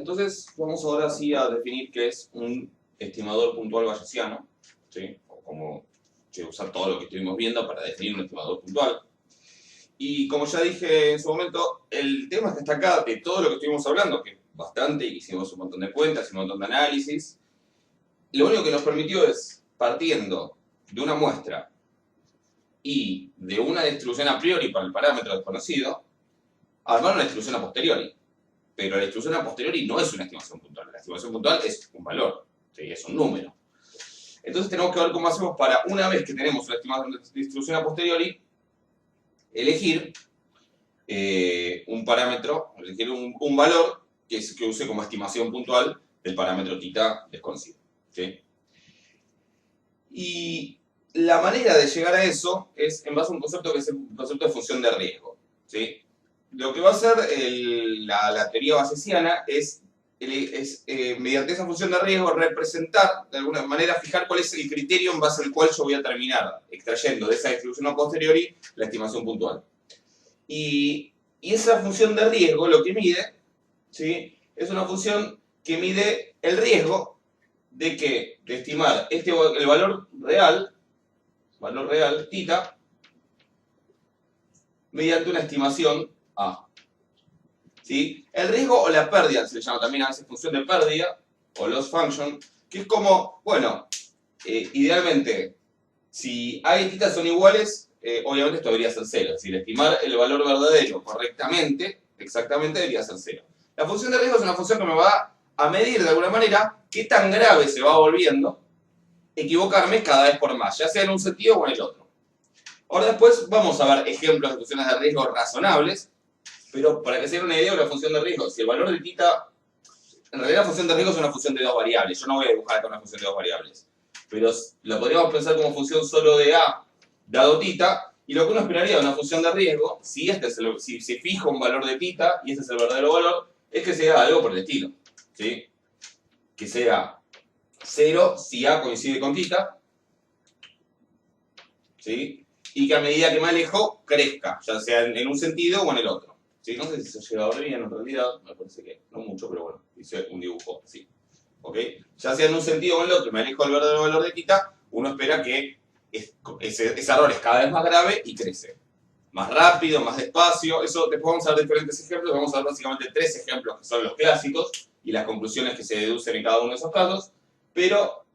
Entonces vamos ahora sí a definir qué es un estimador puntual bayesiano, ¿sí? O como usar todo lo que estuvimos viendo para definir un estimador puntual. Y como ya dije en su momento, el tema que está acá de todo lo que estuvimos hablando, que es bastante, hicimos un montón de cuentas y un montón de análisis, lo único que nos permitió es, partiendo de una muestra y de una distribución a priori para el parámetro desconocido, armar una distribución a posteriori. Pero la distribución a posteriori no es una estimación puntual. La estimación puntual es un valor, ¿sí? Es un número. Entonces tenemos que ver cómo hacemos para, una vez que tenemos una distribución a posteriori, elegir un parámetro, elegir un valor que use como estimación puntual del parámetro θ desconocido, ¿sí? Y la manera de llegar a eso es en base a un concepto que es el concepto de función de riesgo, ¿sí? Lo que va a hacer la teoría bayesiana es mediante esa función de riesgo, representar, de alguna manera, fijar cuál es el criterio en base al cual yo voy a terminar extrayendo de esa distribución a posteriori la estimación puntual. Y esa función de riesgo lo que mide, ¿sí? Es una función que mide el riesgo de estimar el valor real, θ, mediante una estimación A. ¿Sí? El riesgo o la pérdida, se le llama también a veces función de pérdida, o loss function, que es como, bueno, idealmente, si A y θ son iguales, obviamente esto debería ser cero. Es decir, estimar el valor verdadero correctamente, exactamente, debería ser cero. La función de riesgo es una función que me va a medir de alguna manera qué tan grave se va volviendo equivocarme cada vez por más, ya sea en un sentido o en el otro. Ahora después vamos a ver ejemplos de funciones de riesgo razonables, pero para que se den una idea de la función de riesgo, si el valor de θ, en realidad la función de riesgo es una función de dos variables, yo no voy a dibujar acá una función de dos variables, pero lo podríamos pensar como función solo de A dado θ, y lo que uno esperaría de una función de riesgo, si se fija un valor de θ, y ese es el verdadero valor, es que sea algo por el estilo, ¿sí? Que sea 0 si A coincide con θ, ¿sí? Y que a medida que me alejo, crezca, ya sea en un sentido o en el otro. ¿Sí? No sé si se ha llegado a ver bien, en realidad, me parece que no mucho, pero bueno, hice un dibujo así. ¿Ok? Ya sea en un sentido o en el otro, me alejo del verdadero valor de θ, uno espera que ese error es cada vez más grave y crece. Más rápido, más despacio, eso después vamos a ver diferentes ejemplos, vamos a ver básicamente 3 ejemplos que son los clásicos y las conclusiones que se deducen en cada uno de esos casos, pero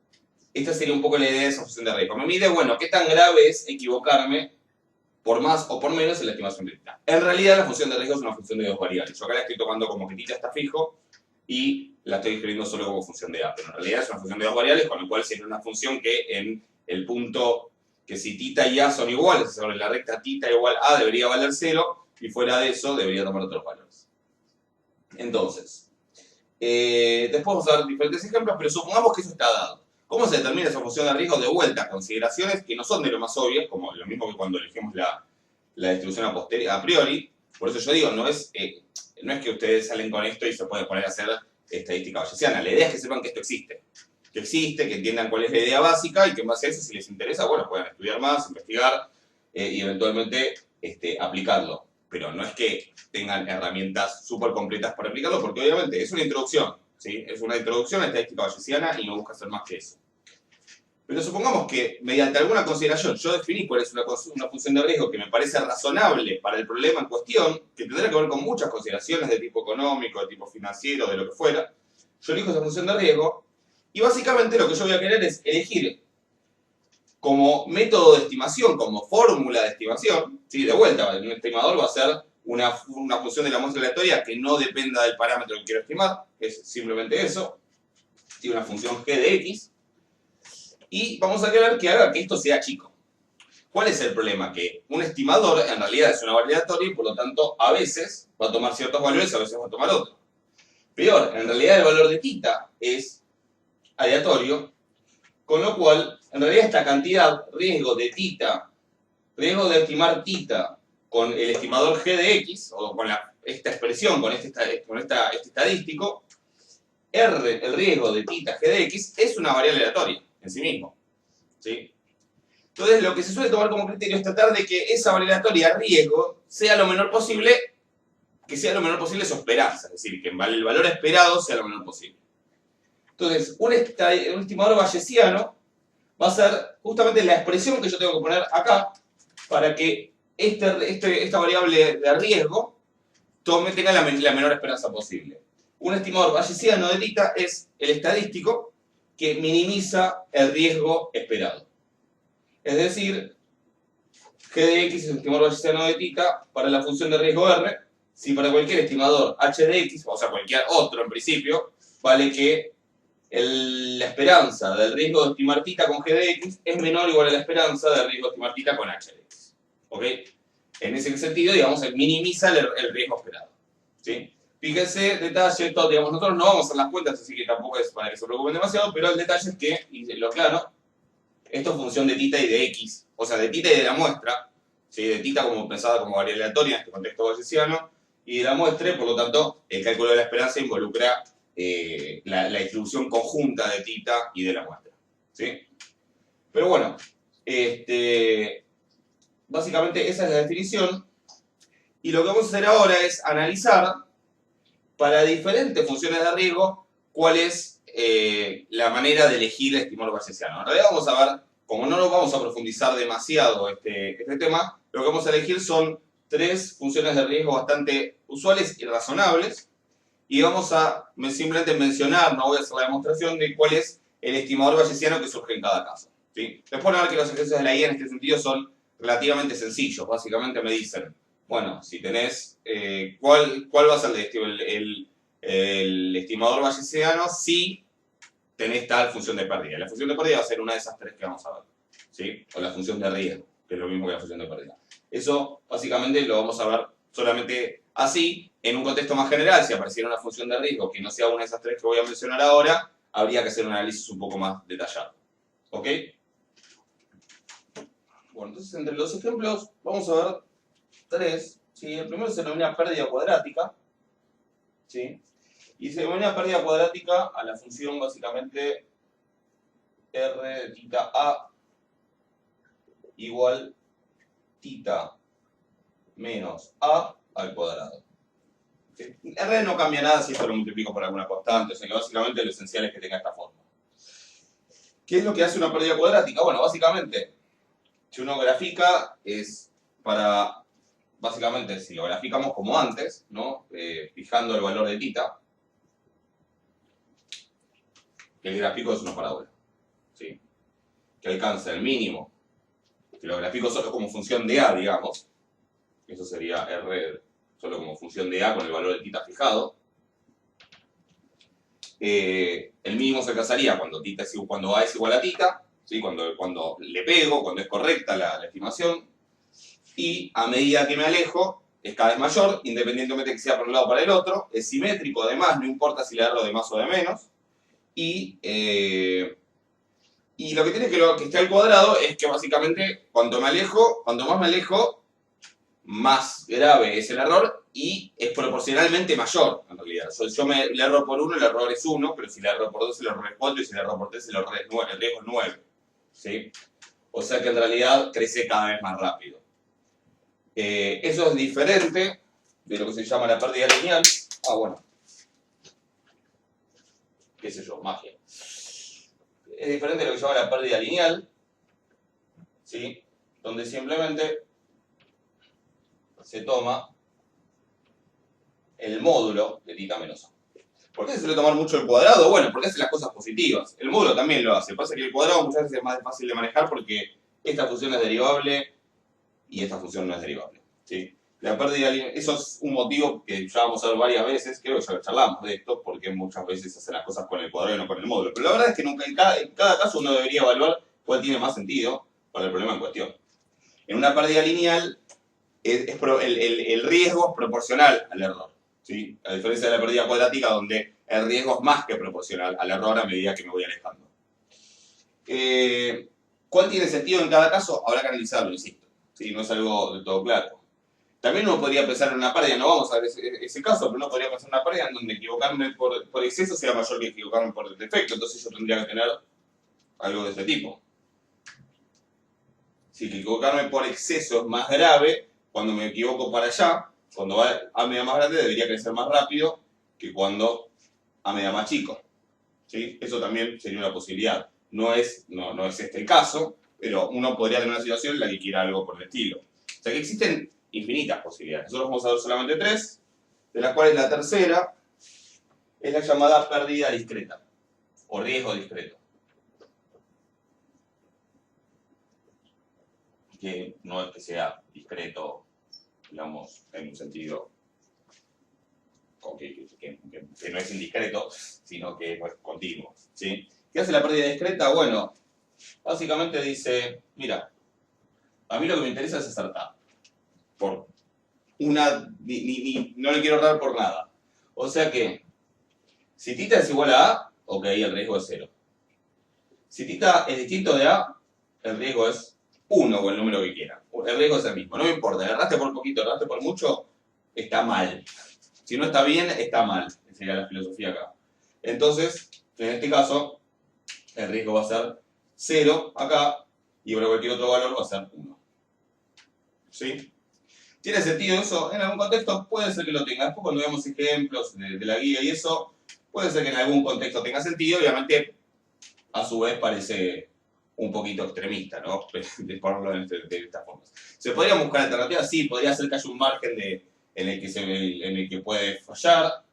esta sería un poco la idea de esa función de riesgo. Me mide, bueno, qué tan grave es equivocarme por más o por menos en la estimación de θ. En realidad la función de riesgo es una función de dos variables. Yo acá la estoy tomando como que θ está fijo y la estoy escribiendo solo como función de A, pero en realidad es una función de dos variables, con lo cual sería una función que en el punto que si θ y A son iguales, sobre la recta θ igual A debería valer 0, y fuera de eso debería tomar otros valores. Entonces, después vamos a ver diferentes ejemplos, pero supongamos que eso está dado. ¿Cómo se determina esa función de riesgo? De vuelta, consideraciones que no son de lo más obvias, como lo mismo que cuando elegimos la distribución a priori. Por eso yo digo, no es que ustedes salen con esto y se pueden poner a hacer estadística bayesiana. La idea es que sepan que esto existe. Que existe, que entiendan cuál es la idea básica y que en base a eso, si les interesa, bueno, puedan estudiar más, investigar y eventualmente aplicarlo. Pero no es que tengan herramientas súper completas para aplicarlo, porque obviamente es una introducción, ¿sí? Es una introducción a estadística bayesiana y no busca hacer más que eso. Pero supongamos que mediante alguna consideración yo definí cuál es una función de riesgo que me parece razonable para el problema en cuestión, que tendrá que ver con muchas consideraciones de tipo económico, de tipo financiero, de lo que fuera. Yo elijo esa función de riesgo y básicamente lo que yo voy a querer es elegir como método de estimación, como fórmula de estimación, ¿sí? De vuelta, un estimador va a ser una función de la muestra aleatoria que no dependa del parámetro que quiero estimar, es simplemente eso, tiene una función g de x, y vamos a querer que haga que esto sea chico. ¿Cuál es el problema? Que un estimador en realidad es una variable aleatoria y por lo tanto a veces va a tomar ciertos valores, a veces va a tomar otros. Peor, en realidad el valor de θ es aleatorio, con lo cual en realidad esta cantidad, riesgo de θ, riesgo de estimar θ con el estimador g de x, o con esta expresión, con este estadístico, R, el riesgo de θ g de x, es una variable aleatoria en sí mismo, ¿sí? Entonces lo que se suele tomar como criterio es tratar de que esa variable aleatoria riesgo sea lo menor posible que sea lo menor posible su esperanza, es decir, que el valor esperado sea lo menor posible. Entonces, un estimador bayesiano va a ser justamente la expresión que yo tengo que poner acá para que esta variable de riesgo tenga la menor esperanza posible. Un estimador bayesiano de θ es el estadístico que minimiza el riesgo esperado. Es decir, g de x es un estimador bayesiano de θ para la función de riesgo R, si para cualquier estimador h de x, o sea cualquier otro en principio, vale que la esperanza del riesgo de estimar θ con g de x es menor o igual a la esperanza del riesgo de estimar θ con h de x. ¿Ok? En ese sentido, digamos, minimiza el riesgo esperado. ¿Sí? Fíjense, detalle, esto, digamos, nosotros no vamos a hacer las cuentas, así que tampoco es para que se preocupen demasiado, pero el detalle es que, y lo aclaro, esto es función de θ y de x, o sea, de θ y de la muestra, ¿sí? De θ como pensada como variable aleatoria en este contexto bayesiano, y de la muestra, por lo tanto, el cálculo de la esperanza involucra la distribución conjunta de θ y de la muestra. ¿Sí? Pero bueno, básicamente esa es la definición, y lo que vamos a hacer ahora es analizar para diferentes funciones de riesgo cuál es la manera de elegir el estimador bayesiano. En realidad vamos a ver, como no nos vamos a profundizar demasiado este tema, lo que vamos a elegir son 3 funciones de riesgo bastante usuales y razonables, y vamos a simplemente mencionar, no voy a hacer la demostración, de cuál es el estimador bayesiano que surge en cada caso. ¿Sí? Después van a ver que los ejercicios de la guía en este sentido son relativamente sencillos. Básicamente me dicen, bueno, si tenés, ¿cuál va a ser el estimador bayesiano si tenés tal función de pérdida? La función de pérdida va a ser una de esas 3 que vamos a ver. ¿Sí? O la función de riesgo, que es lo mismo que la función de pérdida. Eso básicamente lo vamos a ver solamente así. En un contexto más general, si apareciera una función de riesgo que no sea una de esas 3 que voy a mencionar ahora, habría que hacer un análisis un poco más detallado. ¿Ok? Bueno, entonces entre los ejemplos vamos a ver 3. ¿Sí? El primero se denomina pérdida cuadrática. ¿Sí? Y se denomina pérdida cuadrática a la función básicamente r de θ a igual θ menos a al cuadrado. R no cambia nada si esto lo multiplico por alguna constante, o sea que básicamente lo esencial es que tenga esta forma. ¿Qué es lo que hace una pérdida cuadrática? Bueno, básicamente, si uno grafica, es para, básicamente, si lo graficamos como antes, ¿no? Fijando el valor de θ, el gráfico es una parábola, ¿sí? Que alcanza el mínimo. Si lo grafico solo como función de A, digamos, eso sería R solo como función de A con el valor de θ fijado. El mínimo se alcanzaría cuando A es igual a θ, ¿sí? Cuando le pego, cuando es correcta la estimación. Y a medida que me alejo, es cada vez mayor, independientemente que sea por un lado o para el otro. Es simétrico además, no importa si le agarro de más o de menos. Y lo que tiene que estar al cuadrado es que básicamente cuanto más me alejo, más grave es el error y es proporcionalmente mayor, en realidad. Yo le erro por 1, el error es 1, pero si le erro por 2, el error es 4, y si le erro por 3, el error es 9, el riesgo es 9. ¿Sí? O sea que en realidad crece cada vez más rápido. Eso es diferente de lo que se llama la pérdida lineal. Ah, bueno. Qué sé yo, magia. Es diferente de lo que se llama la pérdida lineal, ¿sí? Donde simplemente se toma el módulo de θ menos A. ¿Por qué se suele tomar mucho el cuadrado? Bueno, porque hace las cosas positivas. El módulo también lo hace. Pasa que el cuadrado muchas veces es más fácil de manejar porque esta función es derivable y esta función no es derivable. ¿Sí? La pérdida lineal, eso es un motivo que ya vamos a ver varias veces, creo que ya charlamos de esto, porque muchas veces hacen las cosas con el cuadrado y no con el módulo. Pero la verdad es que nunca, en cada caso uno debería evaluar cuál tiene más sentido para el problema en cuestión. En una pérdida lineal, el riesgo es proporcional al error. ¿Sí? A diferencia de la pérdida cuadrática, donde el riesgo es más que proporcional al error a medida que me voy alejando. ¿Cuál tiene sentido en cada caso? Habrá que analizarlo, insisto. ¿Sí? No es algo del todo claro. También uno podría pensar en una pérdida, no vamos a ver ese caso, pero uno podría pensar en una pérdida en donde equivocarme por exceso sea mayor que equivocarme por defecto, entonces yo tendría que tener algo de este tipo. Si equivocarme por exceso es más grave, cuando me equivoco para allá, cuando va a medida más grande debería crecer más rápido que cuando a medida más chico. ¿Sí? Eso también sería una posibilidad. No es este el caso, pero uno podría tener una situación en la que quiera algo por el estilo. O sea que existen infinitas posibilidades. Nosotros vamos a ver solamente 3, de las cuales la tercera es la llamada pérdida discreta o riesgo discreto. Que no es que sea discreto, digamos, en un sentido que no es indiscreto, sino que no es continuo. ¿Sí? ¿Qué hace la pérdida discreta? Bueno, básicamente dice, mira, a mí lo que me interesa es acertar. Por una, no le quiero ahorrar por nada. O sea que, si θ es igual a A, ok, el riesgo es 0. Si θ es distinto de A, el riesgo es 1 o el número que quiera. El riesgo es el mismo, no me importa. Agarraste por poquito, agarraste por mucho, está mal. Si no está bien, está mal. Esa sería la filosofía acá. Entonces, en este caso, el riesgo va a ser 0 acá y para cualquier otro valor va a ser 1. ¿Sí? ¿Tiene sentido eso? En algún contexto puede ser que lo tenga. Después cuando veamos ejemplos de la guía y eso, puede ser que en algún contexto tenga sentido. Obviamente, a su vez parece un poquito extremista, ¿no? De ponerlo de esta forma. ¿Se podrían buscar alternativas? Sí, podría ser que haya un margen en el que puede fallar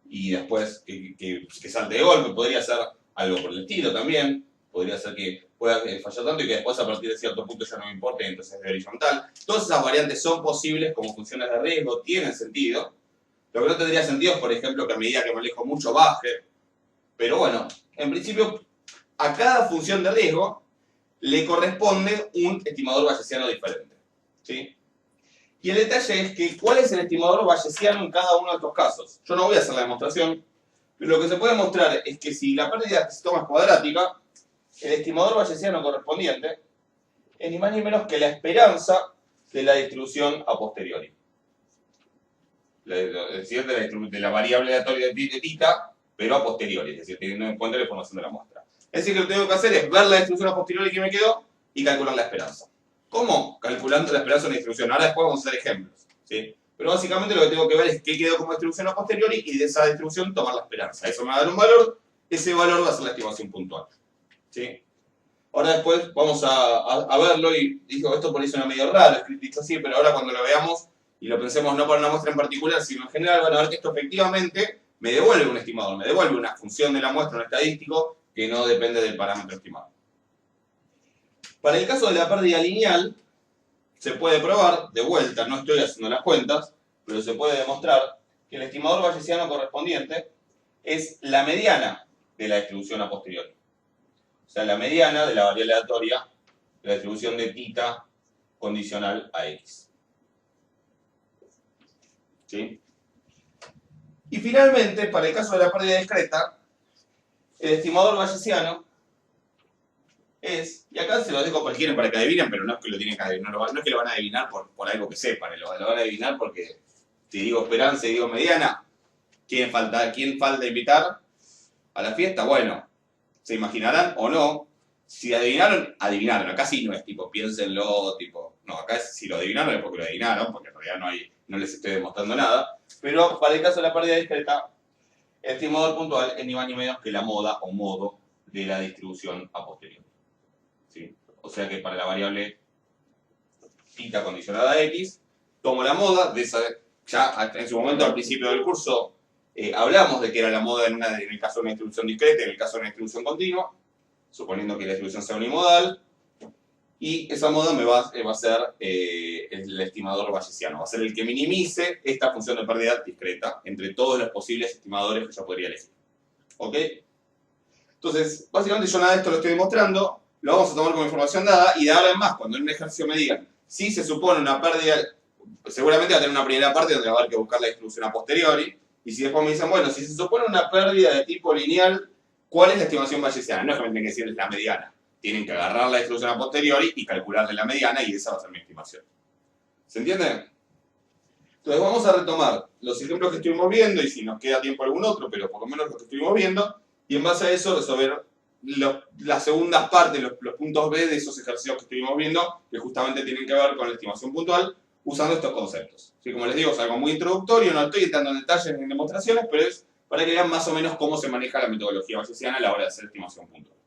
y después que salte de golpe. Podría ser algo por el estilo también. Podría ser que pueda fallar tanto y que después a partir de cierto punto ya no me importe, entonces es de horizontal. Todas esas variantes son posibles como funciones de riesgo, tienen sentido. Lo que no tendría sentido es, por ejemplo, que a medida que me alejo mucho baje. Pero bueno, en principio, a cada función de riesgo le corresponde un estimador bayesiano diferente. ¿Sí? Y el detalle es que, ¿cuál es el estimador bayesiano en cada uno de estos casos? Yo no voy a hacer la demostración, pero lo que se puede mostrar es que si la pérdida que se toma es cuadrática, el estimador bayesiano correspondiente es ni más ni menos que la esperanza de la distribución a posteriori. Es decir, de la variable aleatoria de θ, pero a posteriori, es decir, teniendo en cuenta la información de la muestra. Es decir, que lo que tengo que hacer es ver la distribución a posteriori que me quedó y calcular la esperanza. ¿Cómo? Calculando la esperanza de una distribución. Ahora después vamos a hacer ejemplos. ¿Sí? Pero básicamente lo que tengo que ver es qué quedó como distribución a posteriori y de esa distribución tomar la esperanza. Eso me va a dar un valor, ese valor va a ser la estimación puntual. ¿Sí? Ahora después vamos a verlo y digo, esto por ahí suena medio raro, escrito así, pero ahora cuando lo veamos y lo pensemos no para una muestra en particular, sino en general, van a ver que esto efectivamente me devuelve un estimador, me devuelve una función de la muestra, un estadístico, que no depende del parámetro estimado. Para el caso de la pérdida lineal, se puede probar, de vuelta, no estoy haciendo las cuentas, pero se puede demostrar que el estimador bayesiano correspondiente es la mediana de la distribución a posteriori. O sea, la mediana de la variable aleatoria de la distribución de θ condicional a x. ¿Sí? Y finalmente, para el caso de la pérdida discreta, el estimador bayesiano es, y acá se lo dejo por quieren para que adivinen, pero no es que lo tienen que adivinar, no es que lo van a adivinar por algo que sepan, lo van a adivinar porque si digo esperanza y digo mediana, ¿quién falta invitar a la fiesta? Bueno, se imaginarán o no. Si adivinaron, adivinaron. Acá sí no es tipo, piénsenlo, tipo. No, acá es, si lo adivinaron es porque lo adivinaron, porque en realidad no les estoy demostrando nada. Pero para el caso de la pérdida discreta, el estimador puntual es ni más ni menos que la moda o modo de la distribución a posteriori. ¿Sí? O sea que para la variable θ condicionada a x, tomo la moda de esa. Ya en su momento, al principio del curso, hablamos de que era la moda en el caso de una distribución discreta y en el caso de una distribución continua, suponiendo que la distribución sea unimodal, y esa moda me va a ser el estimador bayesiano, va a ser el que minimice esta función de pérdida discreta entre todos los posibles estimadores que yo podría elegir. ¿Ok? Entonces, básicamente yo nada de esto lo estoy demostrando, lo vamos a tomar como información dada, y de ahora en más, cuando en un ejercicio me digan, si se supone una pérdida, seguramente va a tener una primera parte donde va a haber que buscar la distribución a posteriori, y si después me dicen, bueno, si se supone una pérdida de tipo lineal, ¿cuál es la estimación bayesiana? No es que me tengan que decir la mediana. Tienen que agarrar la distribución a posteriori y calcularle la mediana y esa va a ser mi estimación. ¿Se entiende? Entonces vamos a retomar los ejemplos que estuvimos viendo y si nos queda tiempo algún otro, pero por lo menos los que estuvimos viendo, y en base a eso resolver las segundas partes, los puntos B de esos ejercicios que estuvimos viendo, que justamente tienen que ver con la estimación puntual usando estos conceptos. ¿Sí? Como les digo, es algo muy introductorio, no estoy entrando en detalles en demostraciones, pero es para que vean más o menos cómo se maneja la metodología bayesiana a la hora de hacer estimación puntual.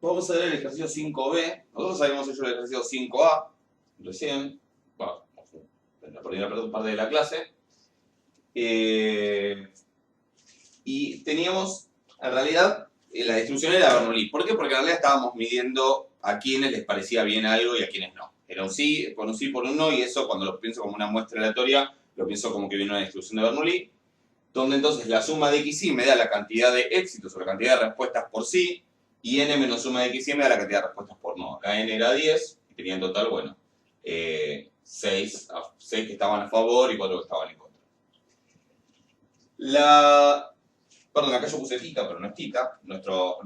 Vamos a ver el ejercicio 5b. Nosotros habíamos hecho el ejercicio 5a recién. Bueno, en la primera parte de la clase. Y teníamos, en realidad, la distribución era Bernoulli. ¿Por qué? Porque en realidad estábamos midiendo a quienes les parecía bien algo y a quienes no. Era un sí, por un no, y eso cuando lo pienso como una muestra aleatoria, lo pienso como que viene una distribución de Bernoulli, donde entonces la suma de x y me da la cantidad de éxitos o la cantidad de respuestas por sí, y n menos suma de x y me da la cantidad de respuestas por no. Acá n era 10, y tenía en total, bueno, 6 que estaban a favor y 4 que estaban en contra. Perdón, acá yo puse tita, pero no es tita. Nuestro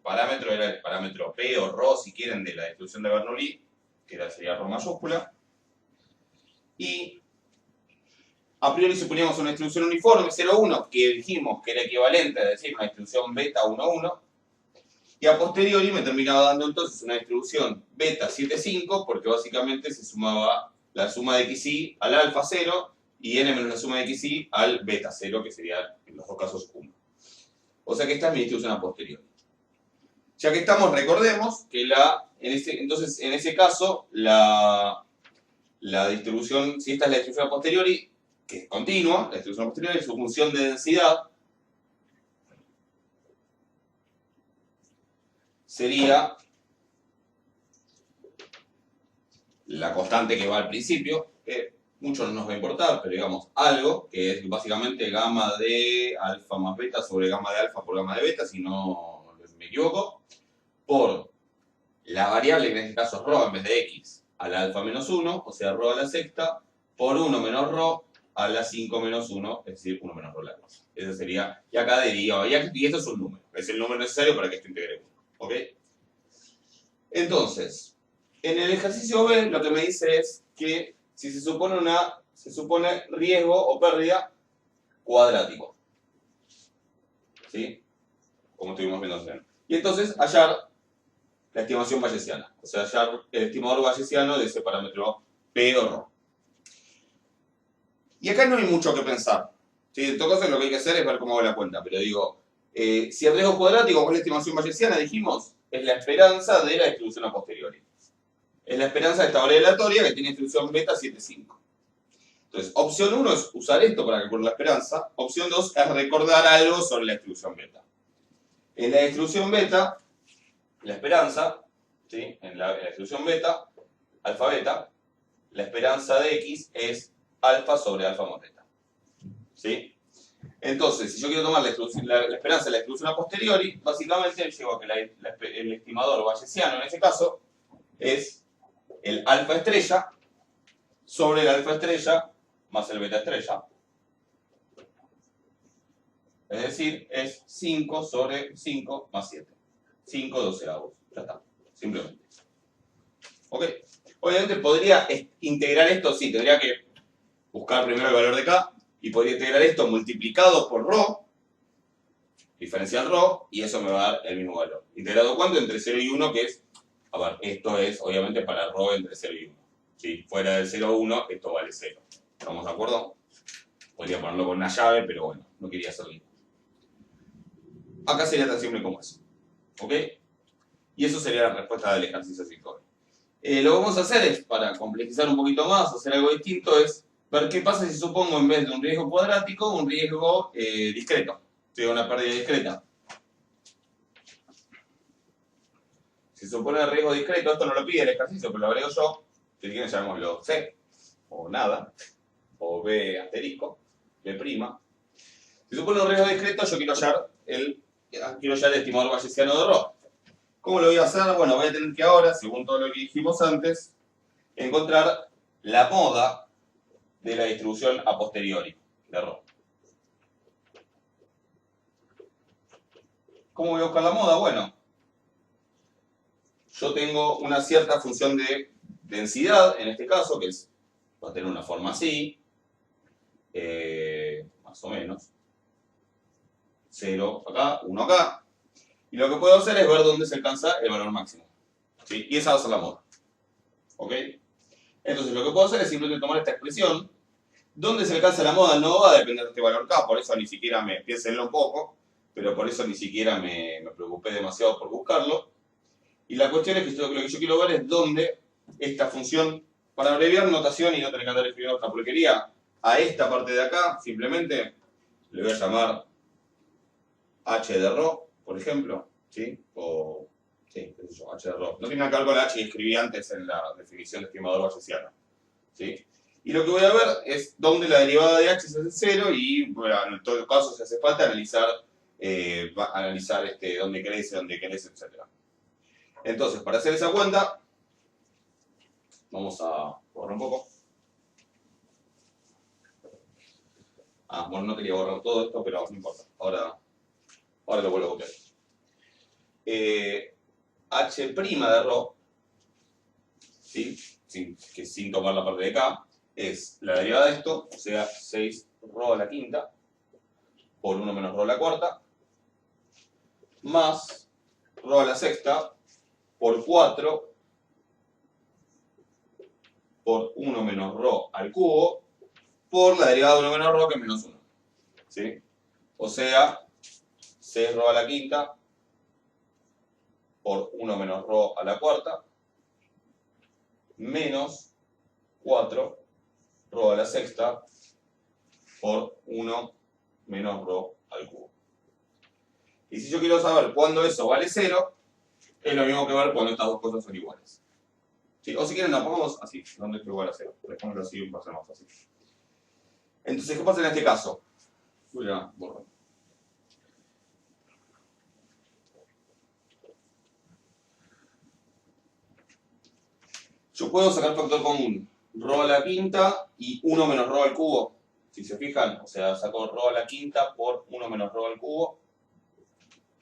parámetro era el parámetro P o ρ, si quieren, de la distribución de Bernoulli, que sería ρ mayúscula. Y a priori suponíamos una distribución uniforme 0,1, que dijimos que era equivalente a decir una distribución beta 1,1. Y a posteriori me terminaba dando entonces una distribución beta 7,5, porque básicamente se sumaba la suma de xy al alfa 0 y n menos la suma de xy al beta 0, que sería en los dos casos 1. O sea que esta es mi distribución a posteriori. Ya que estamos, recordemos que entonces en ese caso la distribución, si esta es la distribución a posteriori, que es continua, la distribución a posteriori es su función de densidad, sería la constante que va al principio, que mucho no nos va a importar, pero digamos algo, que es básicamente gamma de alfa más beta sobre gamma de alfa por gamma de beta, si no me equivoco, por la variable, que en este caso es ρ en vez de x, a la alfa menos 1, o sea, ρ a la sexta, por 1 menos ρ a la 5 menos 1, es decir, 1 menos ρ a la cosa. Eso sería, y acá diría, y esto es un número, es el número necesario para que esto integre 1, ¿ok? Entonces, en el ejercicio B lo que me dice es que si se supone riesgo o pérdida cuadrático. ¿Sí? Como estuvimos viendo antes. Y entonces hallar la estimación bayesiana. O sea, hallar el estimador bayesiano de ese parámetro P o ρ. Y acá no hay mucho que pensar. ¿Sí? En todo caso lo que hay que hacer es ver cómo va la cuenta. Pero digo, si el riesgo cuadrático, ¿cuál es la estimación bayesiana? Dijimos, es la esperanza de la distribución a posteriori. Es la esperanza de esta variable aleatoria que tiene distribución beta 7,5. Entonces, opción 1 es usar esto para calcular la esperanza. Opción 2 es recordar algo sobre la distribución beta. En la distribución beta, la esperanza, ¿sí? En la distribución beta, alfa beta, la esperanza de x es alfa sobre alfa más beta. ¿Sí? Entonces, si yo quiero tomar la esperanza de la distribución a posteriori, básicamente llego a que el estimador bayesiano, en este caso, es el alfa estrella sobre el alfa estrella más el beta estrella. Es decir, es 5 sobre 5 más 7. 5 doceavos. Ya está. Simplemente. ¿Ok? Obviamente podría integrar esto, sí, tendría que buscar primero el valor de K y podría integrar esto multiplicado por ρ, diferencial ρ, y eso me va a dar el mismo valor. ¿Integrado cuánto? Entre 0 y 1, que es, a ver, esto es obviamente para ρ entre 0 y 1. Si fuera del 0 a 1, esto vale 0. ¿Estamos de acuerdo? Podría ponerlo con una llave, pero bueno, no quería hacerlo. Acá sería tan simple como eso. ¿Ok? Y eso sería la respuesta del ejercicio 5. Lo que vamos a hacer es, para complejizar un poquito más, hacer algo distinto, es ver qué pasa si supongo en vez de un riesgo cuadrático, un riesgo discreto. O sea, una pérdida discreta. Si supone el riesgo discreto, esto no lo pide el ejercicio, pero lo agrego yo. Si quieren llamémoslo C, o nada, o B asterisco, B prima. Si supone un riesgo discreto, yo quiero hallar el estimador bayesiano de ρ. ¿Cómo lo voy a hacer? Bueno, voy a tener que ahora, según todo lo que dijimos antes, encontrar la moda de la distribución a posteriori de ρ. ¿Cómo voy a buscar la moda? Bueno, yo tengo una cierta función de densidad, en este caso, que va a tener una forma así, más o menos. 0 acá, 1 acá. Y lo que puedo hacer es ver dónde se alcanza el valor máximo. ¿Sí? Y esa va a ser la moda. ¿Ok? Entonces lo que puedo hacer es simplemente tomar esta expresión. ¿Dónde se alcanza la moda? No va a depender de este valor K, por eso ni siquiera piénsenlo un poco, pero por eso ni siquiera me preocupé demasiado por buscarlo. Y la cuestión es que lo que yo quiero ver es dónde esta función, para abreviar notación y no tener que andar escribiendo esta porquería, a esta parte de acá, simplemente le voy a llamar h de rho, por ejemplo, ¿sí? O, sí, qué sé yo, h de rho. No tiene nada que ver con la h que escribí antes en la definición de estimador bayesiano, ¿sí? Y lo que voy a ver es dónde la derivada de h se hace 0 y, bueno, en todo caso, si hace falta, analizar dónde crece, etc. Entonces, para hacer esa cuenta, vamos a borrar un poco. Bueno, no quería borrar todo esto, pero no importa. Ahora lo vuelvo a copiar. H' de rho, ¿sí? Sin tomar la parte de acá, es la derivada de esto, o sea, 6 rho a la quinta por 1 menos rho a la cuarta, más rho a la sexta por 4 por 1 menos rho al cubo por la derivada de 1 menos rho, que es menos 1. ¿Sí? O sea, 6 rho a la quinta por 1 menos rho a la cuarta menos 4 rho a la sexta por 1 menos rho al cubo. Y si yo quiero saber cuándo eso vale 0, es lo mismo que ver cuando estas dos cosas son iguales. ¿Sí? O si quieren, la pongamos así, donde es igual a 0. Dejémoslo así para ser más fácil. Entonces, ¿qué pasa en este caso? Voy a borrar. Yo puedo sacar factor común, rho a la quinta y 1 menos rho al cubo. Si se fijan, o sea, saco rho a la quinta por 1 menos rho al cubo.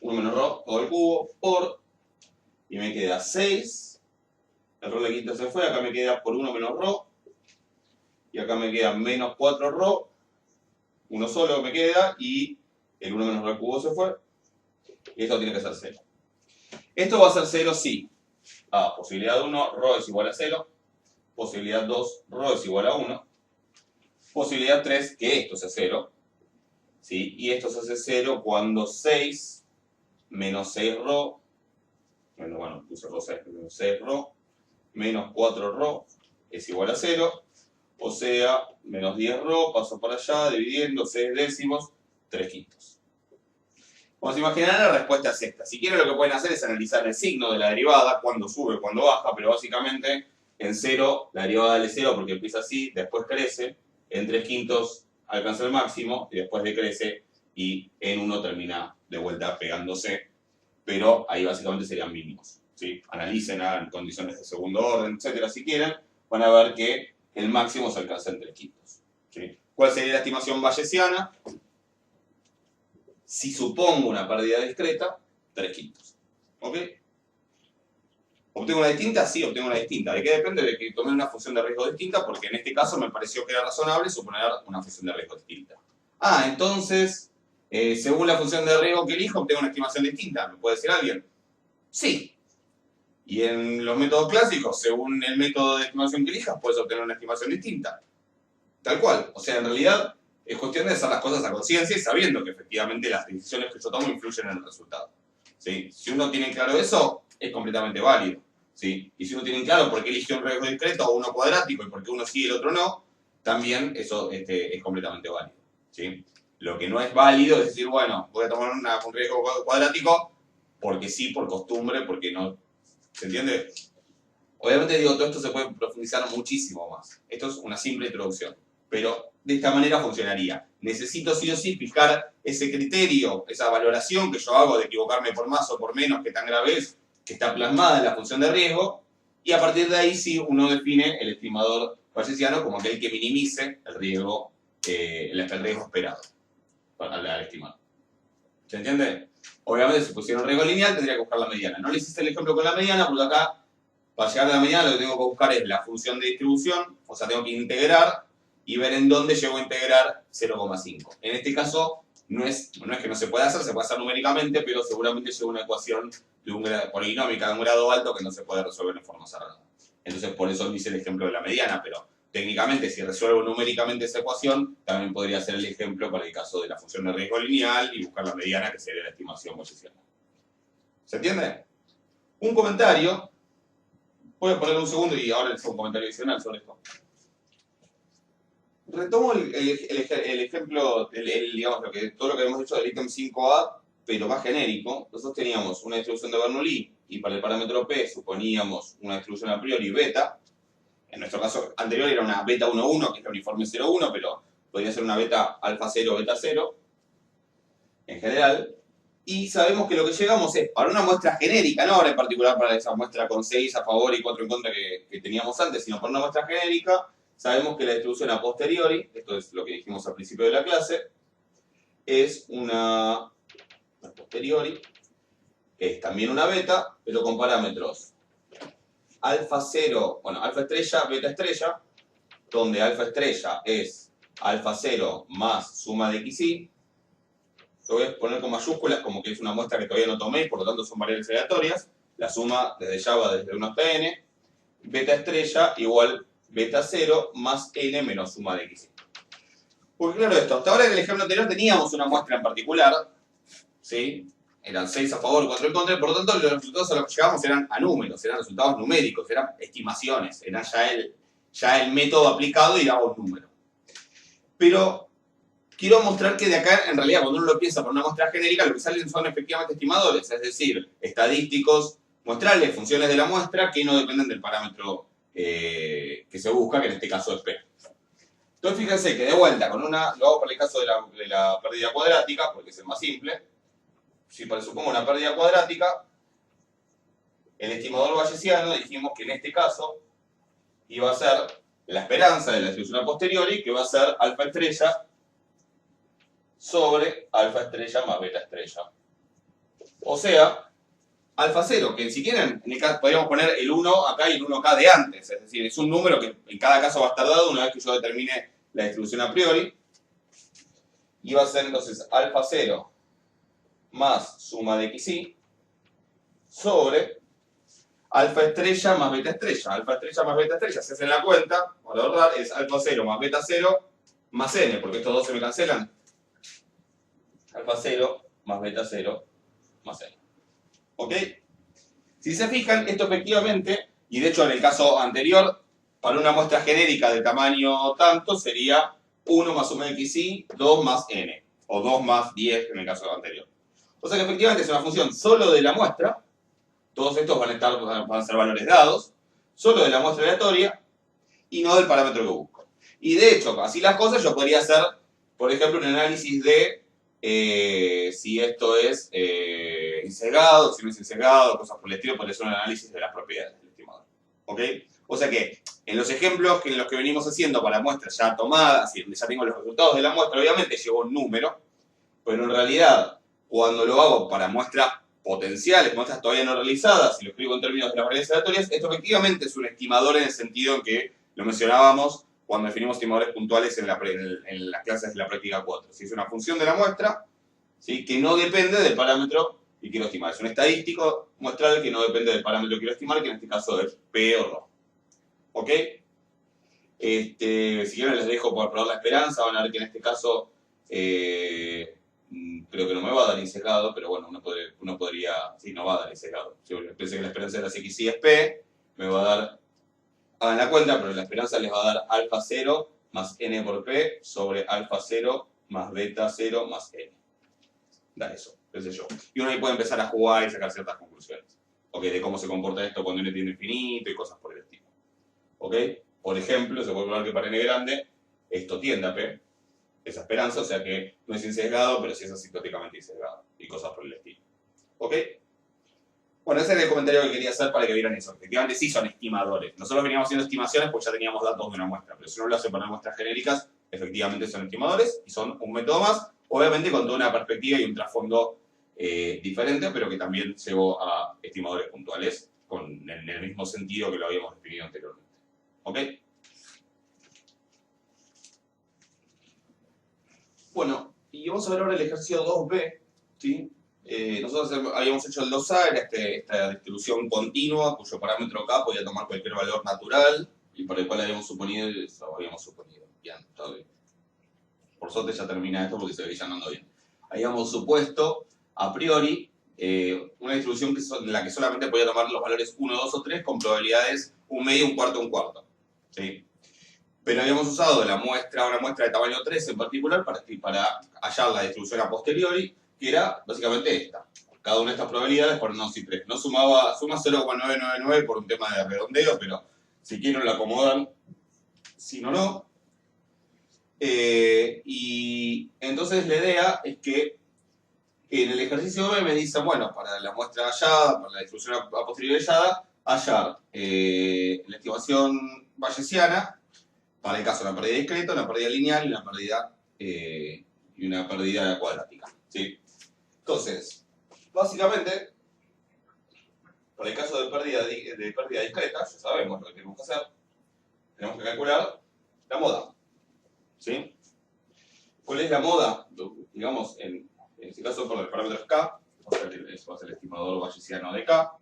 1 menos rho todo al cubo por, y me queda 6. El rho a la quinta se fue, acá me queda por 1 menos rho. Y acá me queda menos 4 rho. Uno solo me queda y el 1 menos rho al cubo se fue. Y esto tiene que ser 0. Esto va a ser 0 si posibilidad 1, rho es igual a 0. Posibilidad 2, rho es igual a 1. Posibilidad 3, que esto sea 0. ¿Sí? Y esto se hace 0 cuando 6 menos 6 rho, bueno, puse rho 6, menos 6 rho, menos 4 rho es igual a 0. O sea, menos 10 rho, paso para allá, dividiendo 6 décimos, 3 quintos. Como se imaginarán, la respuesta es esta. Si quieren, lo que pueden hacer es analizar el signo de la derivada, cuando sube, cuando baja, pero básicamente en 0, la derivada vale 0 porque empieza así, después crece, en 3 quintos alcanza el máximo, y después decrece, y en 1 termina de vuelta pegándose, pero ahí básicamente serían mínimos. ¿Sí? Analicen, hagan condiciones de segundo orden, etcétera, si quieren, van a ver que el máximo se alcanza en 3 quintos. ¿Sí? ¿Cuál sería la estimación bayesiana? Si supongo una pérdida discreta, 3 quintos. ¿Ok? ¿Obtengo una distinta? Sí, obtengo una distinta. ¿De qué depende? De que tomé una función de riesgo distinta, porque en este caso me pareció que era razonable suponer una función de riesgo distinta. Entonces, según la función de riesgo que elijo, obtengo una estimación distinta. ¿Me puede decir alguien? Sí. Y en los métodos clásicos, según el método de estimación que elijas, puedes obtener una estimación distinta. Tal cual. O sea, en realidad, es cuestión de hacer las cosas a conciencia y sabiendo que efectivamente las decisiones que yo tomo influyen en el resultado. ¿Sí? Si uno tiene claro eso, es completamente válido. ¿Sí? Y si uno tiene claro por qué eligió un riesgo discreto o uno cuadrático y por qué uno sí y el otro no, también eso es completamente válido. ¿Sí? Lo que no es válido es decir, bueno, voy a tomar un riesgo cuadrático porque sí, por costumbre, porque no. ¿Se entiende? Obviamente, digo, todo esto se puede profundizar muchísimo más. Esto es una simple introducción. Pero de esta manera funcionaría. Necesito sí o sí fijar ese criterio, esa valoración que yo hago de equivocarme por más o por menos, que tan grave es, que está plasmada en la función de riesgo, y a partir de ahí sí uno define el estimador bayesiano como aquel que minimice el riesgo esperado al estimado. ¿Se entiende? Obviamente, si pusiera un riesgo lineal, tendría que buscar la mediana. No le hiciste el ejemplo con la mediana, porque acá, para llegar a la mediana, lo que tengo que buscar es la función de distribución, o sea, tengo que integrar y ver en dónde llego a integrar 0,5. En este caso, no es que no se pueda hacer, se puede hacer numéricamente, pero seguramente lleva una ecuación de un polinómica de un grado alto que no se puede resolver en forma cerrada. Entonces, por eso hice el ejemplo de la mediana, pero técnicamente, si resuelvo numéricamente esa ecuación, también podría ser el ejemplo para el caso de la función de riesgo lineal y buscar la mediana, que sería la estimación bayesiana. ¿Se entiende? Un comentario. Voy a poner un segundo y ahora les hago un comentario adicional sobre esto. Retomo el ejemplo, digamos, todo lo que hemos hecho del ítem 5A, pero más genérico. Nosotros teníamos una distribución de Bernoulli y para el parámetro P suponíamos una distribución a priori beta. En nuestro caso anterior era una beta 1,1, que es la uniforme 0,1, pero podría ser una beta alfa 0, beta 0, en general. Y sabemos que lo que llegamos es, para una muestra genérica, no ahora en particular para esa muestra con 6 a favor y 4 en contra que teníamos antes, sino para una muestra genérica, sabemos que la distribución a posteriori, esto es lo que dijimos al principio de la clase, es una posteriori, que es también una beta, pero con parámetros alfa 0, bueno, alfa estrella, beta estrella, donde alfa estrella es alfa 0 más suma de xi. Lo voy a poner con mayúsculas como que es una muestra que todavía no tomé, por lo tanto son variables aleatorias. La suma desde ya va desde 1 hasta n. Beta estrella igual beta 0 más n menos suma de xi. Porque claro esto, hasta ahora en el ejemplo anterior teníamos una muestra en particular, ¿sí? Eran 6 a favor, 4 en contra, y por lo tanto los resultados a los que llegamos eran a números, eran resultados numéricos, eran estimaciones, era ya el método aplicado y daba un número. Pero quiero mostrar que de acá, en realidad, cuando uno lo piensa por una muestra genérica, lo que salen son efectivamente estimadores, es decir, estadísticos, muestrales, funciones de la muestra que no dependen del parámetro que se busca, que en este caso es P. Entonces fíjense que de vuelta, lo hago para el caso de la pérdida cuadrática, porque es el más simple. Si supongo una pérdida cuadrática, el estimador bayesiano dijimos que en este caso iba a ser la esperanza de la distribución a posteriori, que va a ser alfa estrella sobre alfa estrella más beta estrella. O sea, alfa 0, que si quieren, en el caso, podríamos poner el 1 acá y el 1 acá de antes. Es decir, es un número que en cada caso va a estar dado una vez que yo determine la distribución a priori. Y va a ser entonces alfa 0 más suma de xi sobre alfa estrella más beta estrella. Alfa estrella más beta estrella, si hacen la cuenta, para ahorrar, es alfa 0 más beta 0 más n, porque estos dos se me cancelan. Alfa 0 más beta 0 más n. ¿Ok? Si se fijan, esto efectivamente, y de hecho en el caso anterior, para una muestra genérica de tamaño tanto, sería 1 más suma de xi, 2 más n, o 2 más 10 en el caso anterior. O sea que efectivamente es una función solo de la muestra, todos estos van a ser valores dados, solo de la muestra aleatoria, y no del parámetro que busco. Y de hecho, así las cosas, yo podría hacer, por ejemplo, un análisis de si esto es insegado, si no es insegado, cosas por el estilo, podría ser un análisis de las propiedades del estimador. ¿Ok? O sea que en los ejemplos en los que venimos haciendo para muestras ya tomadas, y donde ya tengo los resultados de la muestra, obviamente llevo un número, pero en realidad, cuando lo hago para muestras potenciales, muestras todavía no realizadas, y lo escribo en términos de las variables aleatorias, esto efectivamente es un estimador en el sentido en que lo mencionábamos cuando definimos estimadores puntuales en las clases de la práctica 4. Si es una función de la muestra, ¿sí?, que no depende del parámetro que quiero estimar. Es un estadístico muestral que no depende del parámetro que quiero estimar, que en este caso es P o Rho. ¿Ok? Si quieren les dejo por probar la esperanza, van a ver que en este caso creo que no me va a dar insegado, pero bueno, uno podría, sí, no va a dar insegado. Yo pensé que la esperanza de la XY es P, me va a dar, hagan la cuenta, pero la esperanza les va a dar alfa 0 más n por P sobre alfa 0 más beta 0 más n. Da eso, qué sé yo. Y uno ahí puede empezar a jugar y sacar ciertas conclusiones. ¿Ok? De cómo se comporta esto cuando n tiene infinito y cosas por el estilo. ¿Ok? Por ejemplo, se puede probar que para n grande esto tiende a P, esa esperanza, o sea que no es insesgado, pero sí es asintóticamente insesgado, y cosas por el estilo. ¿Ok? Bueno, ese era el comentario que quería hacer para que vieran eso. Efectivamente sí son estimadores. Nosotros veníamos haciendo estimaciones porque ya teníamos datos de una muestra, pero si uno lo hace para muestras genéricas, efectivamente son estimadores y son un método más, obviamente con toda una perspectiva y un trasfondo diferente, pero que también llevó a estimadores puntuales en el mismo sentido que lo habíamos definido anteriormente. ¿Ok? Bueno, y vamos a ver ahora el ejercicio 2b, ¿sí? Nosotros habíamos hecho el 2a, era esta distribución continua, cuyo parámetro k podía tomar cualquier valor natural, y por el cual habíamos suponido, bien, todo bien. Por suerte ya termina esto porque se ve ya andando bien. Habíamos supuesto, a priori, una distribución en la que solamente podía tomar los valores 1, 2 o 3 con probabilidades 1 medio, 1 cuarto, 1 cuarto. ¿Sí? Pero habíamos usado una muestra de tamaño 3 en particular para hallar la distribución a posteriori, que era básicamente esta. Cada una de estas probabilidades por 1 y 3. No suma 0,999 por un tema de redondeo, pero si quieren lo acomodan, si no, no. Y entonces la idea es que en el ejercicio B me dicen, bueno, para la muestra hallada, para la distribución a posteriori hallada, hallar la estimación bayesiana para el caso de una pérdida discreta, una pérdida lineal y una pérdida cuadrática. ¿Sí? Entonces, básicamente, para el caso de pérdida discreta, ya sabemos lo que tenemos que hacer. Tenemos que calcular la moda. ¿Sí? ¿Cuál es la moda? Digamos, en este caso, por el parámetro K, va a ser el estimador bayesiano de K.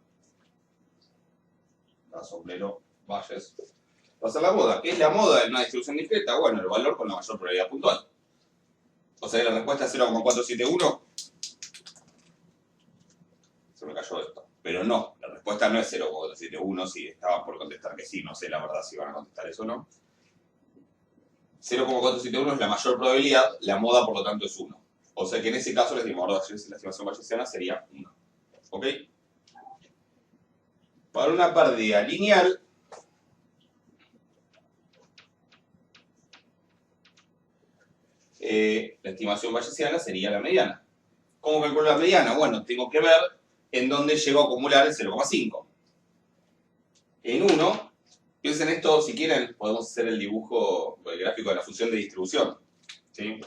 Sombrero Bayes. Va a ser la moda. ¿Qué es la moda en una distribución discreta? Bueno, el valor con la mayor probabilidad puntual. O sea, la respuesta es 0,471. Se me cayó esto. Pero no, la respuesta no es 0,471 si estaban por contestar que sí. No sé la verdad si van a contestar eso o no. 0,471 es la mayor probabilidad, la moda por lo tanto es 1. O sea que en ese caso la estimación bayesiana sería 1. ¿Ok? Para una pérdida lineal, la estimación bayesiana sería la mediana. ¿Cómo calculo la mediana? Bueno, tengo que ver en dónde llego a acumular el 0,5. En 1, piensen esto, si quieren, podemos hacer el dibujo, el gráfico de la función de distribución. ¿Sí?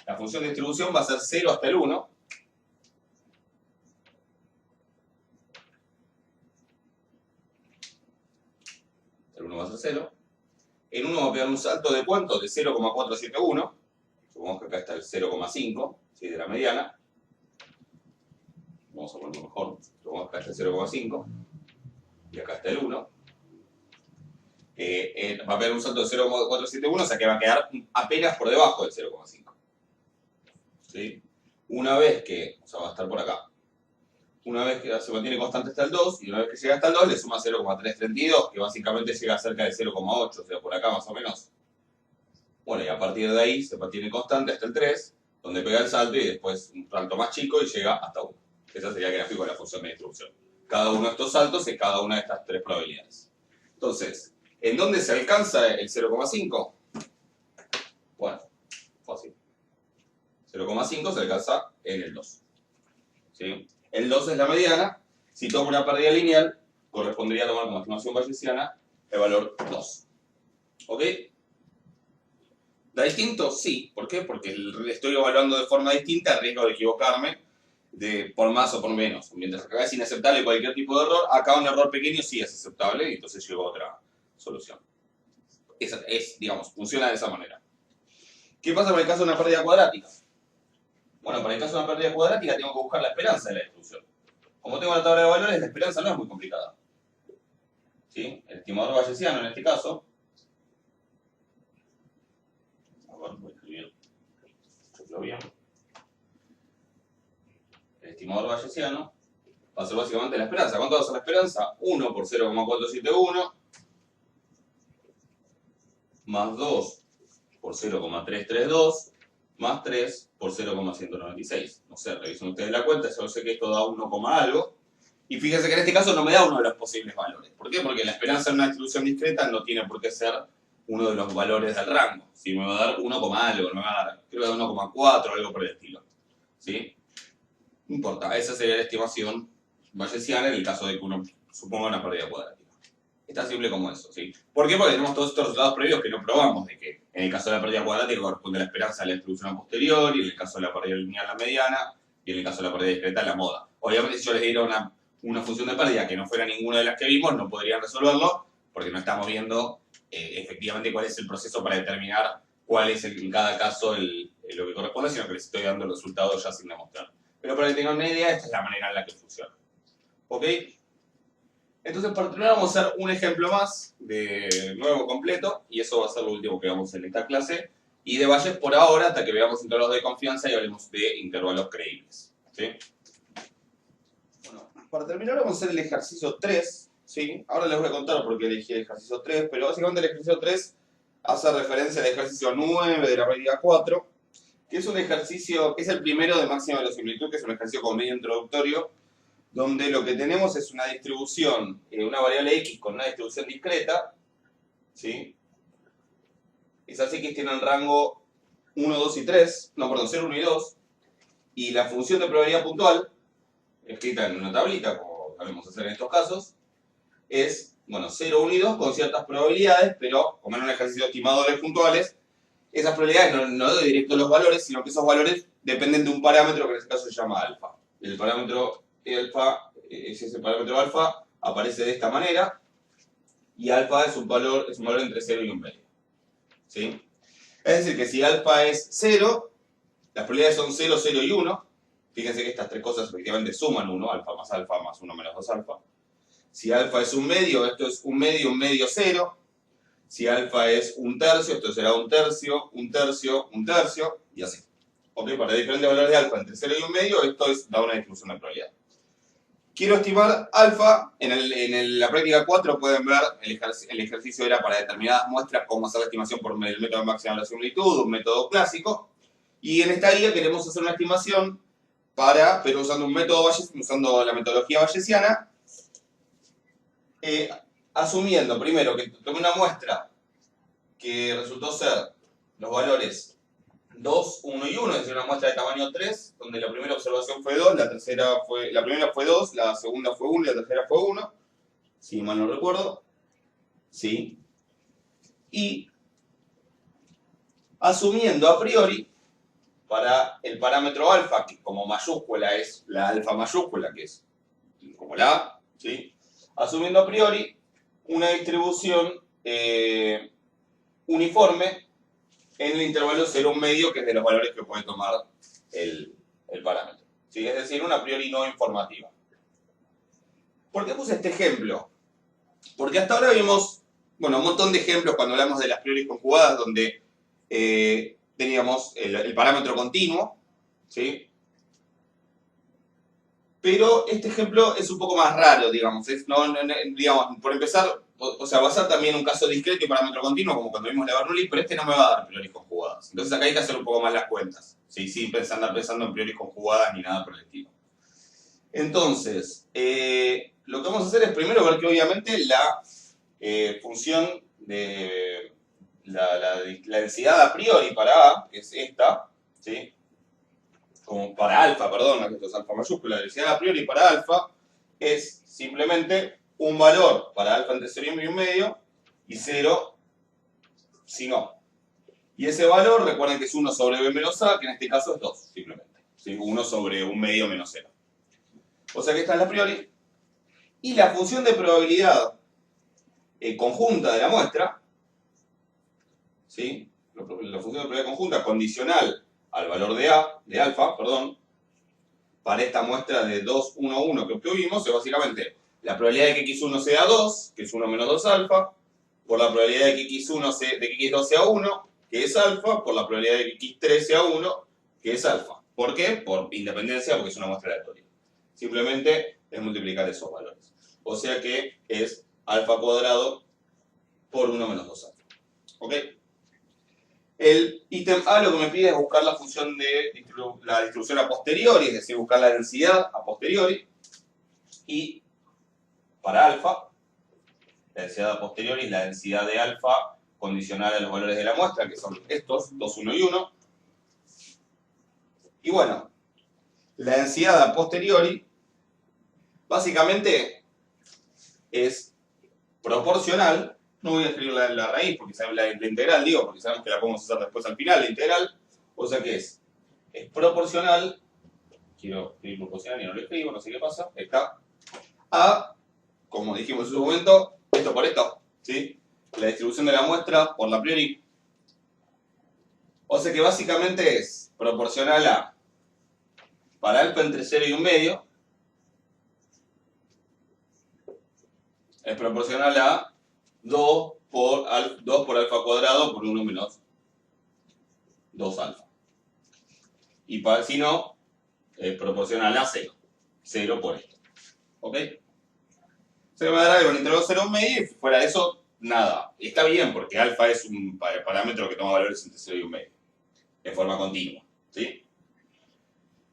La función de distribución va a ser 0 hasta el 1. El 1 va a ser 0. En 1 va a pegar un salto de ¿cuánto? De 0,471. Supongamos que acá está el 0,5, ¿sí? De la mediana. Vamos a ponerlo mejor. Supongamos que acá está el 0,5. Y acá está el 1. Va a pegar un salto de 0,471, o sea que va a quedar apenas por debajo del 0,5. ¿Sí? Una vez que, o sea, va a estar por acá. Una vez que se mantiene constante hasta el 2, y una vez que llega hasta el 2, le suma 0,332, que básicamente llega cerca de 0,8, o sea, por acá más o menos. Bueno, y a partir de ahí se mantiene constante hasta el 3, donde pega el salto y después un salto más chico y llega hasta 1. Ese sería el gráfico de la función de distribución. Cada uno de estos saltos es cada una de estas tres probabilidades. Entonces, ¿en dónde se alcanza el 0,5? Bueno, fácil. 0,5 se alcanza en el 2. ¿Sí? El 2 es la mediana. Si tomo una pérdida lineal, correspondería a tomar como estimación bayesiana el valor 2. ¿Ok? ¿Da distinto? Sí. ¿Por qué? Porque estoy evaluando de forma distinta, riesgo de equivocarme por más o por menos. Mientras acá es inaceptable cualquier tipo de error, acá un error pequeño sí es aceptable y entonces llego a otra solución. Digamos, funciona de esa manera. ¿Qué pasa para el caso de una pérdida cuadrática? Bueno, para el caso de una pérdida cuadrática tengo que buscar la esperanza de la distribución. Como tengo la tabla de valores, la esperanza no es muy complicada. ¿Sí? El estimador bayesiano en este caso. A ver, voy a escribir. Bien. El estimador bayesiano va a ser básicamente la esperanza. ¿Cuánto va a ser la esperanza? 1 por 0,471 más 2 por 0,332 más 3 por 0,196. No sé, revisen ustedes la cuenta, yo sé que esto da 1, algo. Y fíjense que en este caso no me da uno de los posibles valores. ¿Por qué? Porque la esperanza en una distribución discreta no tiene por qué ser uno de los valores del rango. Si me va a dar 1, algo, me va a dar, creo que 1,4, algo por el estilo. ¿Sí? No importa, esa sería la estimación bayesiana en el caso de que uno suponga una pérdida cuadrática. Es tan simple como eso, ¿sí? ¿Por qué? Porque tenemos todos estos resultados previos que no probamos, de que en el caso de la pérdida cuadrática corresponde la esperanza a la distribución a posteriori, en el caso de la pérdida lineal la mediana, y en el caso de la pérdida discreta la moda. Obviamente si yo les diera una función de pérdida que no fuera ninguna de las que vimos, no podrían resolverlo, porque no estamos viendo efectivamente cuál es el proceso para determinar cuál es en cada caso lo que corresponde, sino que les estoy dando el resultado ya sin demostrar. Pero para que tengan una idea, esta es la manera en la que funciona. ¿Ok? Entonces, para terminar, vamos a hacer un ejemplo más de nuevo completo, y eso va a ser lo último que vamos en esta clase, y de Bayes por ahora, hasta que veamos intervalos de confianza y hablemos de intervalos creíbles. ¿Sí? Bueno, para terminar vamos a hacer el ejercicio 3, ¿sí? Ahora les voy a contar por qué elegí el ejercicio 3, pero básicamente el ejercicio 3 hace referencia al ejercicio 9 de la práctica 4, que es un ejercicio, que es el primero de máxima verosimilitud, que es un ejercicio como medio introductorio, donde lo que tenemos es una distribución, una variable x con una distribución discreta, ¿sí? Esas x tienen rango 1, 2 y 3, no, perdón, 0, 1 y 2, y la función de probabilidad puntual, escrita en una tablita, como sabemos hacer en estos casos, es, bueno, 0, 1 y 2 con ciertas probabilidades, pero como en un ejercicio de estimadores puntuales, esas probabilidades no doy directo los valores, sino que esos valores dependen de un parámetro que en este caso se llama alfa. El parámetro alfa, ese parámetro alfa aparece de esta manera, y alfa es un valor entre 0 y 1 medio. ¿Sí? Es decir, que si alfa es 0, las probabilidades son 0, 0 y 1. Fíjense que estas tres cosas efectivamente suman 1, alfa más 1 menos 2 alfa. Si alfa es un medio, esto es un medio, 0. Si alfa es un tercio, esto será un tercio, un tercio, un tercio, y así. ¿Ok? Para diferentes valores de alfa entre 0 y 1 medio, esto da una distribución de probabilidad. Quiero estimar alfa, en la práctica 4 pueden ver, el ejercicio era para determinadas muestras cómo hacer la estimación por el método de máxima verosimilitud, un método clásico, y en esta guía queremos hacer una estimación pero usando un método usando la metodología bayesiana, asumiendo primero que tomé una muestra que resultó ser los valores 2, 1 y 1, es decir, una muestra de tamaño 3, donde la primera observación fue 2, la primera fue 2, la segunda fue 1 y la tercera fue 1, si mal no recuerdo. ¿Sí? Y asumiendo a priori, para el parámetro alfa, que como mayúscula es la alfa mayúscula, que es como la A, ¿sí? Asumiendo a priori una distribución uniforme en el intervalo 0, 1 medio, que es de los valores que puede tomar el parámetro. ¿Sí? Es decir, una a priori no informativa. ¿Por qué puse este ejemplo? Porque hasta ahora vimos, bueno, un montón de ejemplos cuando hablamos de las priori conjugadas, donde teníamos el parámetro continuo, ¿sí? Pero este ejemplo es un poco más raro, digamos. Digamos, por empezar, o sea, va a ser también un caso discreto y parámetro continuo, como cuando vimos la Bernoulli, pero este no me va a dar priori conjugadas. Entonces acá hay que hacer un poco más las cuentas, ¿sí? Sin andar pensando en priori conjugadas ni nada por el estilo. Entonces, lo que vamos a hacer es primero ver que obviamente la función de la densidad a priori para A, que es esta, ¿sí? Como para alfa, perdón, esto es alfa mayúscula, la densidad a priori para alfa es simplemente un valor para alfa entre 0 y 1 medio y 0 si no. Y ese valor, recuerden que es 1 sobre b menos a, que en este caso es 2, simplemente. ¿Sí? 1 sobre 1 medio menos 0. O sea que esta es la a priori. Y la función de probabilidad conjunta de la muestra, ¿sí? La función de probabilidad conjunta condicional al valor de alfa, para esta muestra de 2, 1, 1 que obtuvimos, es básicamente la probabilidad de que x1 sea 2, que es 1 menos 2 alfa, por la probabilidad de que x2 sea 1, que es alfa, por la probabilidad de que x3 sea 1, que es alfa. ¿Por qué? Por independencia, porque es una muestra aleatoria. Simplemente es multiplicar esos valores. O sea que es alfa cuadrado por 1 menos 2 alfa. ¿Ok? El ítem A lo que me pide es buscar la función de la distribución a posteriori, es decir, buscar la densidad a posteriori. Y para alfa, la densidad a posteriori es la densidad de alfa condicional a los valores de la muestra, que son estos, 2, 1 y 1. Y bueno, la densidad a posteriori básicamente es proporcional. No voy a escribir la raíz, porque la integral, porque sabemos que la podemos hacer después al final, la integral. O sea que es proporcional, quiero escribir proporcional y no lo escribo, no sé qué pasa, está, a, como dijimos en su momento, esto por esto, ¿sí? La distribución de la muestra por la a priori. O sea que básicamente es proporcional a, para alfa entre 0 y 1/2, es proporcional a 2 por alfa cuadrado por 1 menos 2 alfa. Y para, si no, es proporcional a 0. 0 por esto. ¿Ok? Se me dará algo en intervalo 0 y 1/2 y fuera de eso, nada. Y está bien porque alfa es un parámetro que toma valores entre 0 y 1/2. En forma continua. ¿Sí?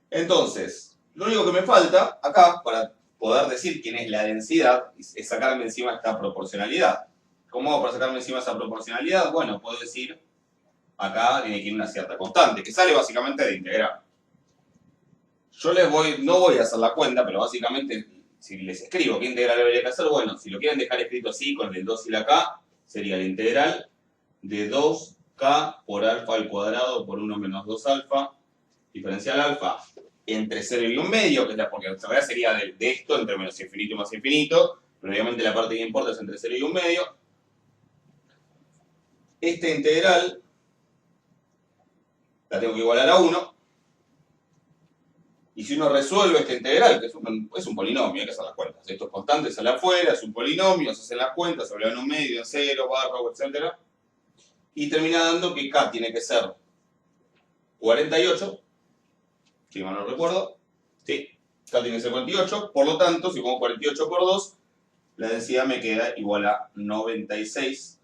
Entonces, lo único que me falta acá para poder decir quién es la densidad es sacarme encima esta proporcionalidad. ¿Cómo hago para sacarme encima esa proporcionalidad? Bueno, puedo decir, acá tiene que ir una cierta constante, que sale básicamente de integrar. Yo no voy a hacer la cuenta, pero básicamente, si les escribo qué integral habría que hacer, bueno, si lo quieren dejar escrito así, con el 2 y la k, sería la integral de 2k por alfa al cuadrado por 1 menos 2 alfa, diferencial alfa entre 0 y 1/2, que es porque en realidad sería de esto entre menos infinito y más infinito, pero obviamente la parte que importa es entre 0 y 1/2. Esta integral la tengo que igualar a 1. Y si uno resuelve esta integral, que es un polinomio, hay que hacer las cuentas. Estos constantes salen afuera, es un polinomio, se hacen las cuentas, se habla en 1/2, en 0, barra, etc. Y termina dando que k tiene que ser 48, si mal no recuerdo. Sí, k tiene que ser 48, por lo tanto, si pongo 48 por 2, la densidad me queda igual a 96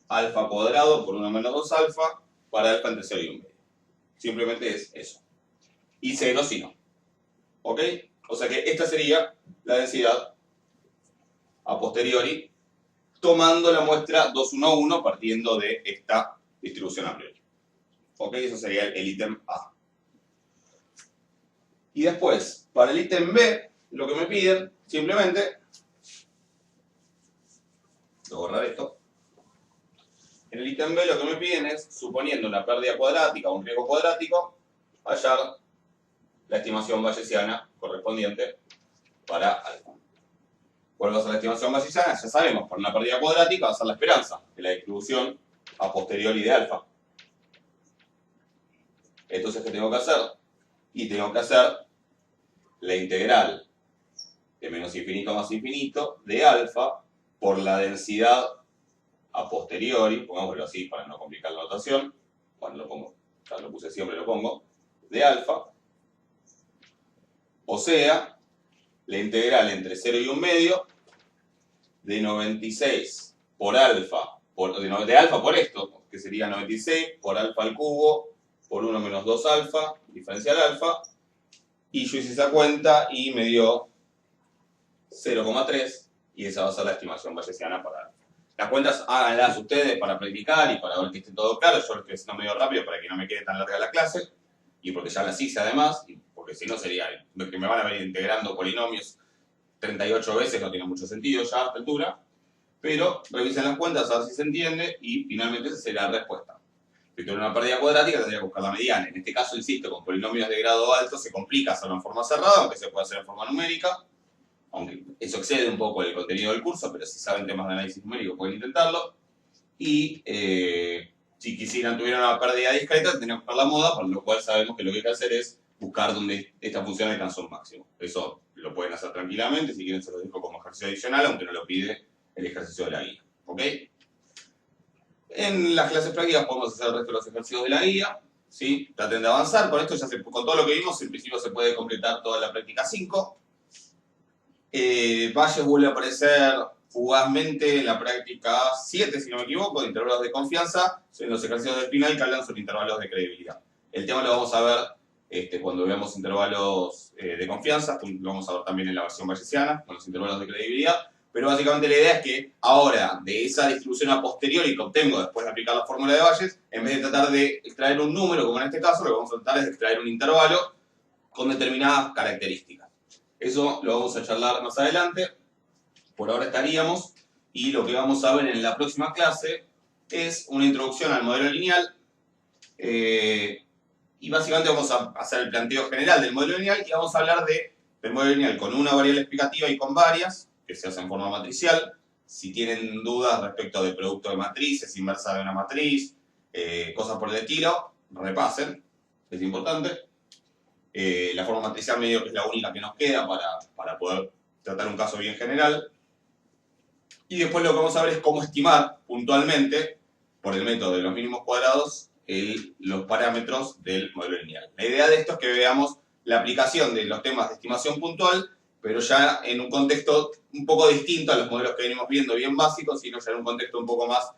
alfa cuadrado por 1 menos 2 alfa para alfa entre 0 y 1/2. Simplemente es eso. Y 0 si no. ¿Ok? O sea que esta sería la densidad a posteriori, tomando la muestra 2, 1, 1, partiendo de esta distribución a priori. ¿Ok? Eso sería el ítem A. Y después, para el ítem B, lo que me piden, simplemente, voy a borrar esto. En el ítem B lo que me piden es, suponiendo una pérdida cuadrática o un riesgo cuadrático, hallar la estimación bayesiana correspondiente para alfa. ¿Cuál va a ser la estimación bayesiana? Ya sabemos, por una pérdida cuadrática va a ser la esperanza de la distribución a posteriori de alfa. Entonces, ¿qué tengo que hacer? Y tengo que hacer la integral de menos infinito a más infinito de alfa por la densidad a posteriori, pongámoslo así para no complicar la notación, cuando lo pongo, ya lo puse siempre, lo pongo, de alfa, o sea, la integral entre 0 y 1/2 de 96 por alfa, de alfa por esto, que sería 96 por alfa al cubo por 1 menos 2 alfa, diferencial alfa, y yo hice esa cuenta y me dio 0,3 y esa va a ser la estimación bayesiana para alfa. Las cuentas háganlas ustedes para practicar y para ver que esté todo claro. Yo lo estoy haciendo medio rápido para que no me quede tan larga la clase y porque ya las hice además, y porque si no sería que me van a venir integrando polinomios 38 veces, no tiene mucho sentido ya a esta altura, pero revisen las cuentas a ver si se entiende y finalmente esa será la respuesta. Si tuviera una pérdida cuadrática tendría que buscar la mediana. En este caso, insisto, con polinomios de grado alto se complica hacerlo en forma cerrada, aunque se puede hacer en forma numérica, aunque eso excede un poco el contenido del curso, pero si saben temas de análisis numérico pueden intentarlo. Y si tuvieran una pérdida discreta, tendrían que buscar la moda, para lo cual sabemos que lo que hay que hacer es buscar donde esta función alcanzó un máximo. Eso lo pueden hacer tranquilamente, si quieren se lo dejo como ejercicio adicional, aunque no lo pide el ejercicio de la guía. ¿Ok? En las clases prácticas podemos hacer el resto de los ejercicios de la guía. ¿Sí? Traten de avanzar. Con esto, con todo lo que vimos, en principio se puede completar toda la práctica 5. Bayes vuelve a aparecer fugazmente en la práctica 7, si no me equivoco, de intervalos de confianza, en los ejercicios del final que hablan sobre intervalos de credibilidad. El tema lo vamos a ver cuando veamos intervalos de confianza, lo vamos a ver también en la versión bayesiana, con los intervalos de credibilidad, pero básicamente la idea es que ahora, de esa distribución a posteriori que obtengo después de aplicar la fórmula de Bayes, en vez de tratar de extraer un número, como en este caso, lo que vamos a tratar es de extraer un intervalo con determinadas características. Eso lo vamos a charlar más adelante. Por ahora estaríamos. Y lo que vamos a ver en la próxima clase es una introducción al modelo lineal. Y básicamente vamos a hacer el planteo general del modelo lineal y vamos a hablar del modelo lineal con una variable explicativa y con varias, que se hace en forma matricial. Si tienen dudas respecto del producto de matrices, inversa de una matriz, cosas por el estilo, repasen, es importante. La forma matricial medio que es la única que nos queda para poder tratar un caso bien general. Y después lo que vamos a ver es cómo estimar puntualmente, por el método de los mínimos cuadrados, los parámetros del modelo lineal. La idea de esto es que veamos la aplicación de los temas de estimación puntual, pero ya en un contexto un poco distinto a los modelos que venimos viendo, bien básicos, sino ya en un contexto un poco más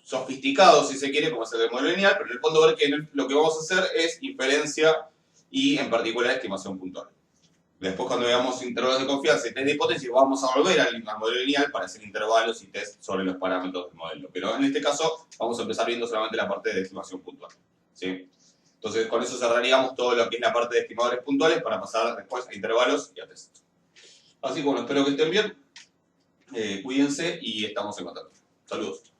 sofisticado, si se quiere, como es el del modelo lineal, pero en el fondo ver que lo que vamos a hacer es inferencia y, en particular, estimación puntual. Después, cuando veamos intervalos de confianza y test de hipótesis, vamos a volver al modelo lineal para hacer intervalos y test sobre los parámetros del modelo. Pero en este caso, vamos a empezar viendo solamente la parte de estimación puntual, ¿sí? Entonces, con eso cerraríamos todo lo que es la parte de estimadores puntuales para pasar después a intervalos y a test. Así que bueno, espero que estén bien. Cuídense y estamos en contacto. Saludos.